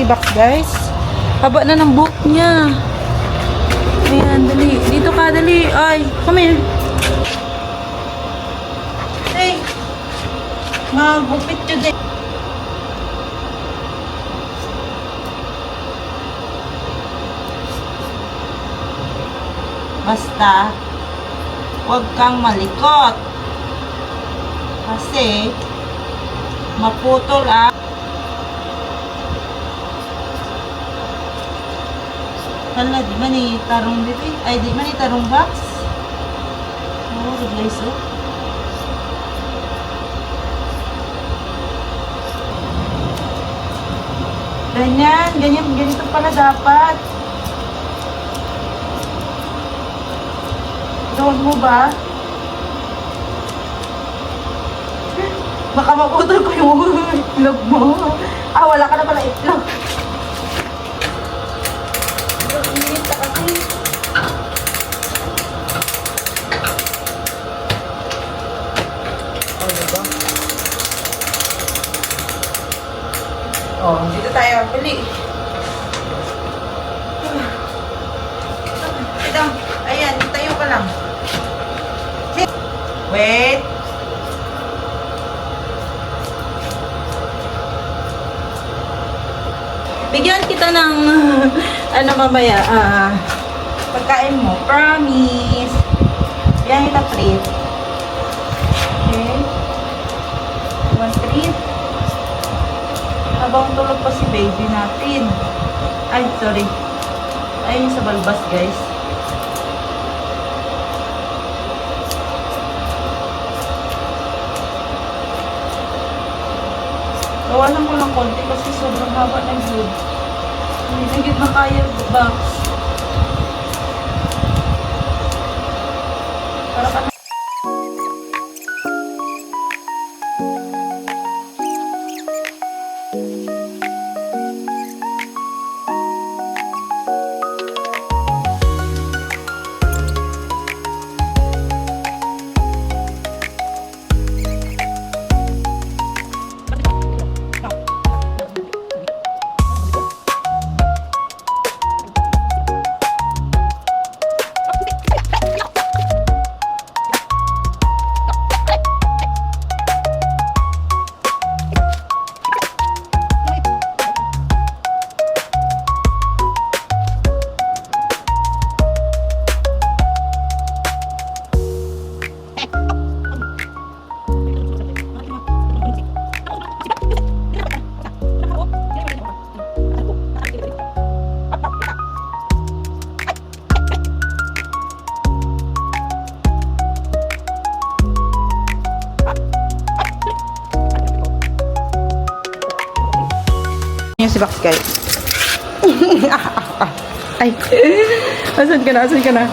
Bax, guys. Haba na ng buhok niya. Ayan, dali. Dito ka, dali. Ay, come here. Hey. Magupit yun din. Basta, huwag kang malikot. Kasi, maputol ah. Hala, di ba ni tarong dito? Ay, di ba ni tarong box? Oh, guys, oh. Ganyan, ganito pala dapat. Doon mo ba? Baka maputol ko yung itlog mo. Ah, wala ka na pala itlog. Init ka kasi. Oh, diba? Oh, dito tayo. Bili. Ito. Ayan, tayo ka lang. Wait. Bigyan kita ng ano mamaya, pagkain mo. Promise. Bigyan kita treat. Okay. One treat. Habang tulog pa si baby natin. Ay, sorry. Ayun sa balbas, guys. Gawalan ko ng konti kasi sobrang haba ng food. Hindi na gid na kaya box. Para ka si Bax, guys. Ay. Asan ka na? Asan ka na?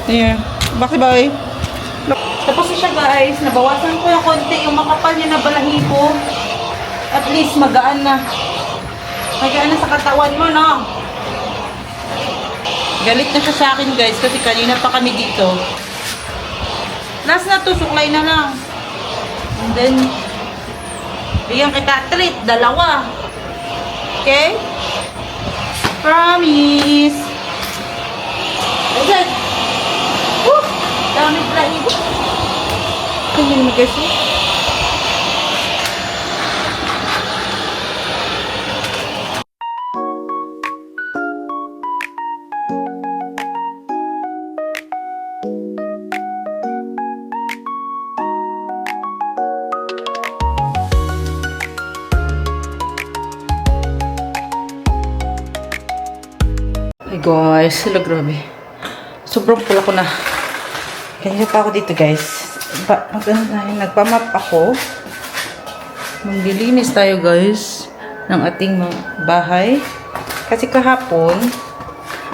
Yeah. Bax, boy. Tapos siya, guys. Nabawasan ko yung konti yung makapal niya na balahibo. At least magaan na. Magaan na sa katawan mo, no? Galit na siya sa akin, guys. Kasi kanina pa kami dito. Last na to. Suklay na lang. And then, bigyan kita treat, 2. Okay? Promise. Ayan. Woo! Dami balahibo. Kanya naman kasi. Hey guys, hello, grabe. Sobrang pula ko na. Ganyan pa ako dito, guys. Nagpamap ako. Maglilinis tayo, guys, ng ating bahay. Kasi kahapon,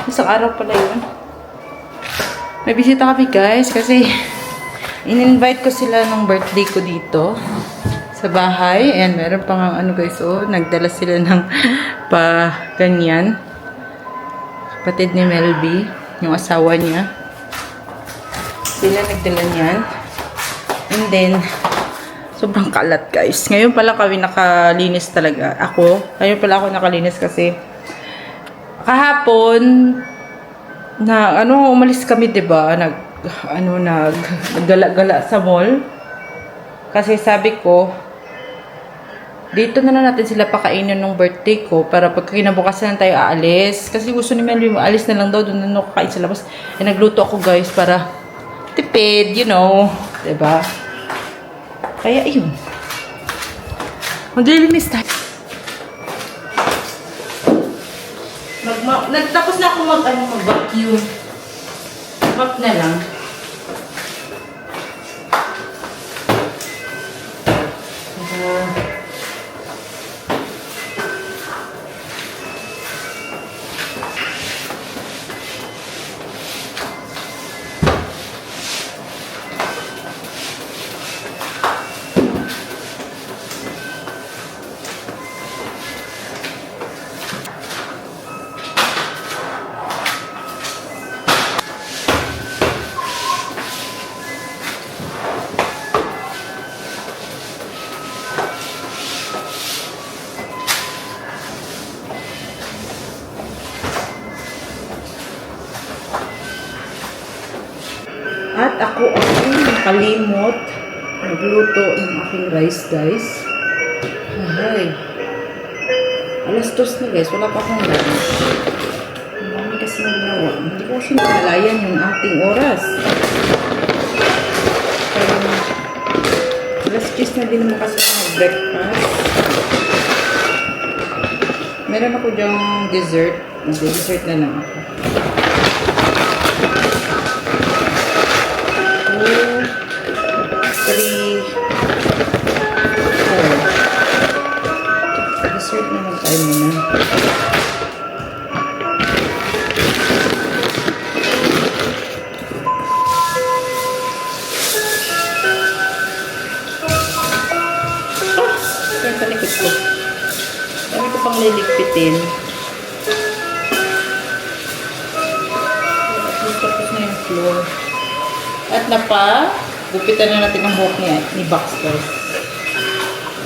isang araw pala yun. May bisita kami, guys, kasi in-invite ko sila nung birthday ko dito sa bahay. And meron pang ano, guys, oh, nagdala sila ng ganyan. Kapatid ni Melby, yung asawa niya. Sila nagdala niyan. And then, Sobrang kalat, guys. Ngayon pala kami nakalinis talaga. Ngayon pala ako nakalinis kasi kahapon umalis kami, 'di ba? Naggala-gala sa mall. Kasi sabi ko, dito na lang natin sila pakainin nung birthday ko para pag kinabukasan tayo aalis. Kasi gusto ni Melvin, aalis na lang daw doon na kakain sa labas. Nagluto ako, guys, para tipid, you know. 'Di ba? Kaya, ayun. Maglilinis tayo. Nagtapos na ako mag-vacuum. Map na lang. At ako ay nakalimot nagluto ng aking rice, guys. Ay. Alas 2 na, guys. Wala pa akong lunch. Ang dami kasi ng ginawa. Hindi ko kasi namalayan yung ating oras. Alas 10 na din naman kasi mag-breakfast. Meron ako dyang dessert. Dessert na lang ako. 3, 4. Dessert naman tayo muna. Kaya talikot ko. Dami ko pang liligpitin. Tapos na yung floor. At gupitan na natin ang buhok ni Baxter.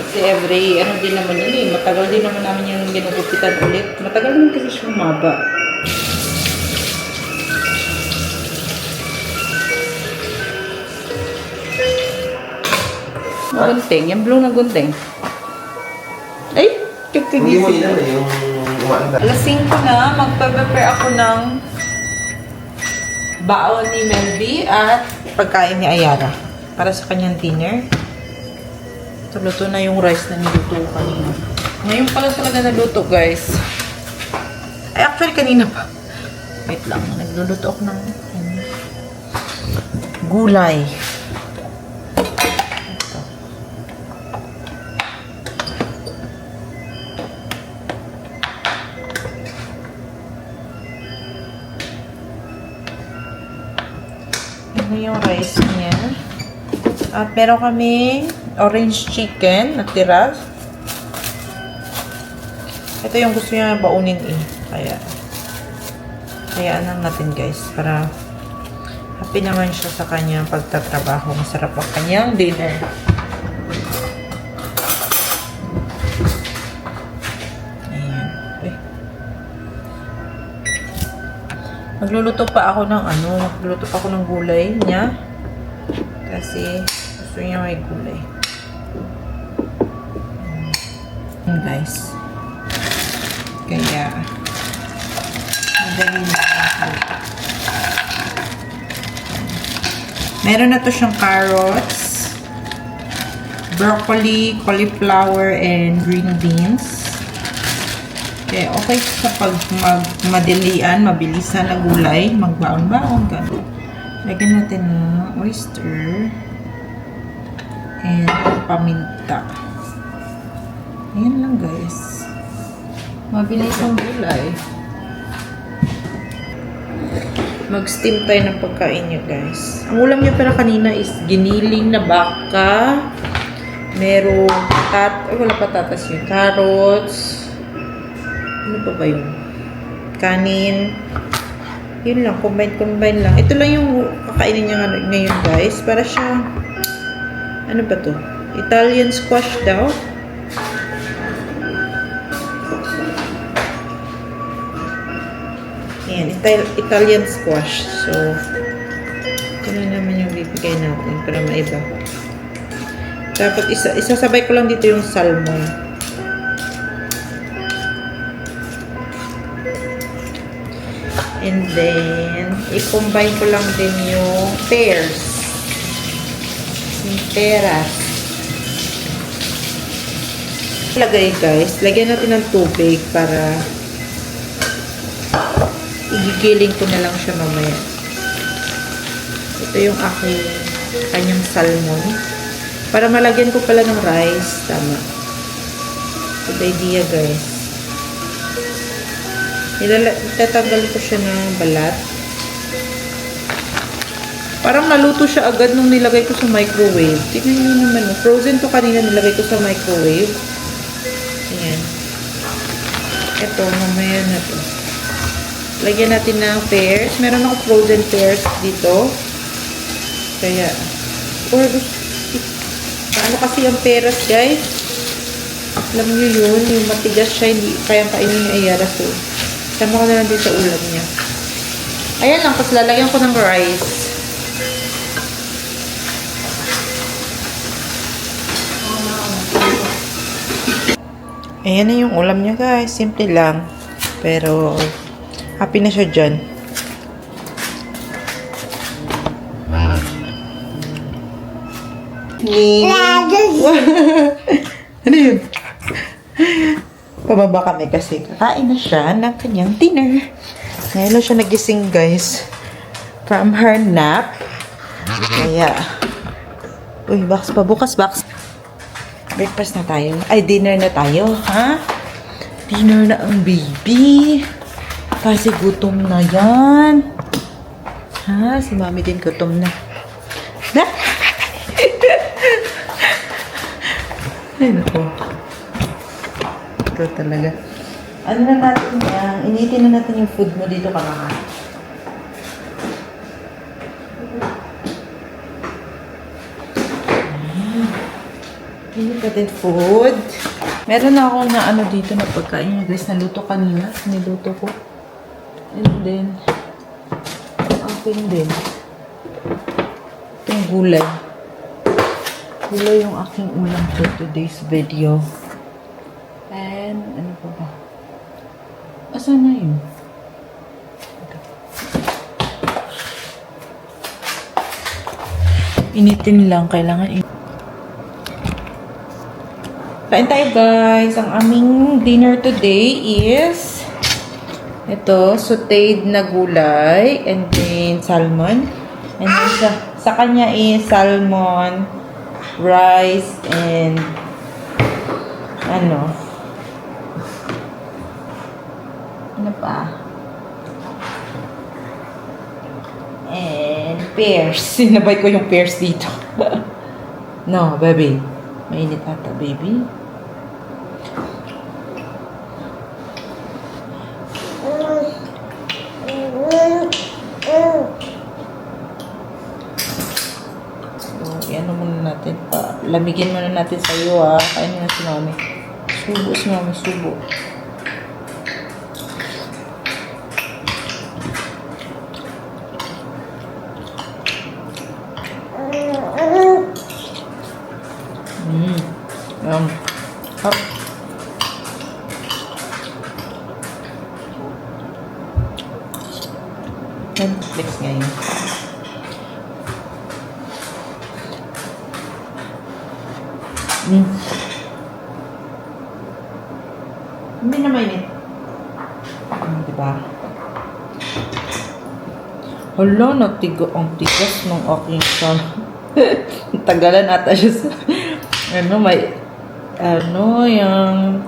Kasi every, din naman yun eh. Matagal din naman namin yung ginugupitan ulit. Matagal naman kasi siya humaba. Gunting. Yung blue na gunting. Ay! Hindi mo yun yung umaanda. Alas 5 na. Magpa-prepare ako ng baon ni Melby at pagkain ni Ayara para sa kanyang dinner. Ito, luto na yung rice na niluto ko kanina. Ngayon pala talaga naluto, guys. Ay, actually kanina pa. Wait lang, nagluluto ako ng gulay. Ito yung rice niya. At meron kami orange chicken na tira. Ito yung gusto niya baunin eh. Kaya lang natin, guys, para happy naman siya sa kanyang pagtatrabaho. Masarap ang kanyang dinner. Ayan. Magluluto pa ako ng gulay niya. Kasi gusto niya may gulay. Guys. Kaya madali na luto. Meron na to siyang carrots, broccoli, cauliflower, and green beans. Kaya okay sa pag madilian, mabilisan na gulay, magbaon-baon gano'n. Lagyan natin ng oyster and paminta. Ayan lang, guys. Mabilis ang gulay. Mag-steam tayo ng pagkain nyo, guys. Ang ulam niya pala kanina is giniling na baka. Merong wala patatas yun. Carrots. Ano pa ba yun? Kanin. Yun lang. Combine lang. Ito lang yung kakainin niya ngayon, guys. Para siya, ano ba to? Italian squash daw. Ayan, Italian squash. So, ito na naman yung bibigay natin para maiba. Dapat isasabay ko lang dito yung salmon. And then, i-combine ko lang din yung pears. Yung peras. Lagay guys, lagyan natin ng tubig para igigiling ko na lang siya mamaya. Ito yung aking kanyang salmon. Para malagyan ko pala ng rice. Tama. Good idea guys. Itatanggal ko siya ng balat. Parang naluto siya agad nung nilagay ko sa microwave. Tignan nyo naman. Frozen to kanina, nilagay ko sa microwave. Ayan. Ito, mamaya na to. Lagyan natin ng pears. Meron ako frozen pears dito. Kaya, ano kasi yung peras, guys? Alam nyo yun, yung matigas siya, hindi kayang kainin ni Ayara. So, sama ko na lang din sa ulam niya. Ayan lang, tapos lalagyan ko ng rice. Ayan na yung ulam niya, guys. Simple lang. Pero, happy na siya dyan. Ano yun? Pababa kami kasi kakain na siya ng kanyang dinner. Ngayon lang siya nagising guys from her nap. Kaya uy, box pa bukas, box. Breakfast na tayo. Ay, dinner na tayo, ha? Dinner na ang baby. Kasi gutom na yan. Ha? Si mami din gutom na. Na? Ay, naku. Ito talaga. Ano na natin yan? Initin na natin yung food mo dito ka naman. Init natin food. Meron na akong na ano dito na pagkain yung guys. Naluto kanina. Niluto ko. And then, akin din. Itong gulay. Gulay yung aking ulam for today's video. And, ano pa ba? Asan na yun? Initin lang. Kailangan kain tayo guys. Ang aming dinner today is ito, sauteed na gulay and then salmon. And then sa kanya is salmon, rice, and ano pa? And pears. Sinabay ko yung pears dito. No, baby. Mainit ata, baby. Ano muna natin pa. Lamigin muna natin sa iyo, ha. Kainin na si mami. Subo si mami, subo. Hop. Netflix ngayon. Hindi na mainit. Diba? Hala, ang tigas ng aking sa tagalan ata siya sa yung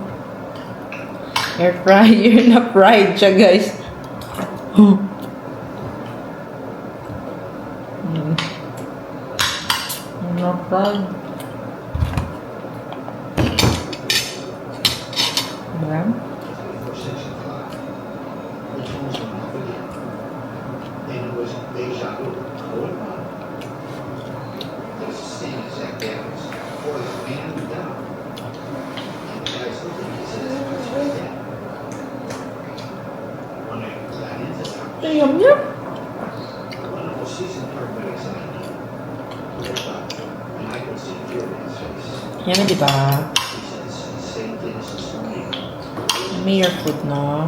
air fryer na fried siya guys. Na fried. Ayan. Yum, yum. Yan na, diba? May your food, no?